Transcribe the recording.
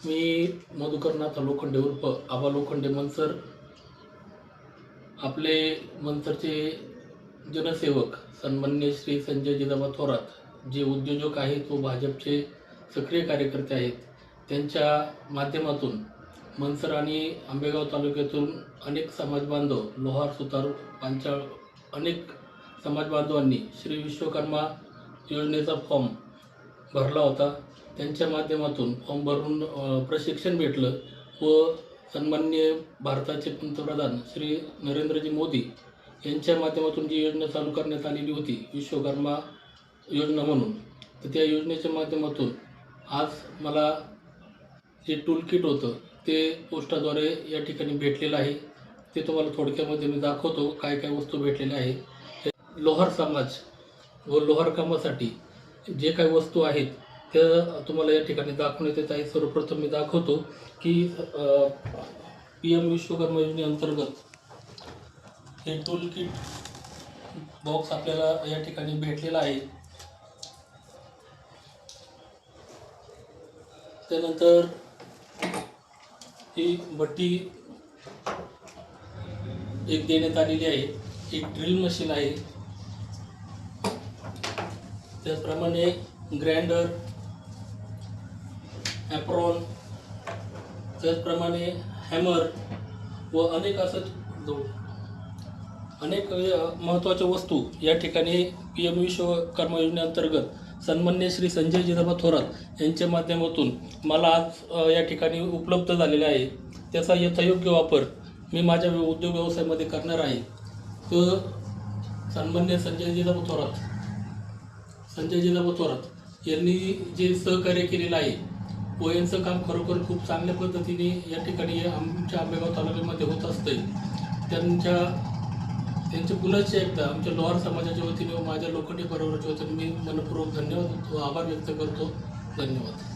मी मधुकरनाथ लोखंडे उर्फ आबा लोखंडे मनसर, आपले मनसरचे जनसेवक सन्माननीय श्री संजय जिजाबा थोरात, जे उद्योजक आहेत व भाजपचे सक्रिय कार्यकर्ते आहेत, त्यांच्या माध्यमातून मनसर आणि आंबेगाव तालुक्यातून अनेक समाज बांधव, लोहार, सुतार, पांचाळ अनेक समाज बांधवांनी श्री विश्वकर्मा योजनेचा फॉर्म भरला होता। त्यांच्या माध्यमातून फॉर्म भरून प्रशिक्षण भेटलं व सन्माननीय भारताचे पंतप्रधान श्री नरेंद्रजी मोदी यांच्या माध्यमातून जी योजना चालू करण्यात आलेली होती विश्वकर्मा योजना म्हणून, तर त्या योजनेच्या माध्यमातून आज मला जे टूल किट होतं ते पोस्टाद्वारे या ठिकाणी भेटलेलं आहे। ते तुम्हाला थोडक्यामध्ये मी दाखवतो काय काय वस्तू भेटलेल्या आहे। लोहार समाज व लोहार कामासाठी जे काही वस्तू आहेत त्या तुम्हाला या ठिकाणी दाखवण्यात येत आहे। सर्वप्रथम मी दाखवतो की PM विश्वकर्मा योजनेअंतर्गत हे टूल किट बॉक्स आपल्याला या ठिकाणी भेटलेला आहे। त्यानंतर ही भट्टी एक देण्यात आलेली आहे, एक ड्रिल मशीन आहे, त्याचप्रमाणे ग्राइंडर, ॲप्रॉन, त्याचप्रमाणे हॅमर व अनेक महत्त्वाच्या वस्तू या ठिकाणी PM विश्वकर्मा योजनेअंतर्गत सन्माननीय श्री संजय जिजाबा थोरात यांच्या माध्यमातून मला आज या ठिकाणी उपलब्ध झालेला आहे। त्याचा यथायोग्य वापर मी माझ्या उद्योग व्यवसायामध्ये करणार आहे। तर सन्माननीय संजय जिजाबा थोरात यांनी जे सहकार्य केलेलं आहे व यांचं काम खरोखर खूप चांगल्या पद्धतीने या ठिकाणी आमच्या आंबेगाव तालुक्यामध्ये होत असते। त्यांचे पुनश्च एकदा आमच्या लोहार समाजाच्या वतीने व माझ्या लोखंडे परिवाराच्या वतीने मी मनपूर्वक धन्यवाद व आभार व्यक्त करतो। धन्यवाद।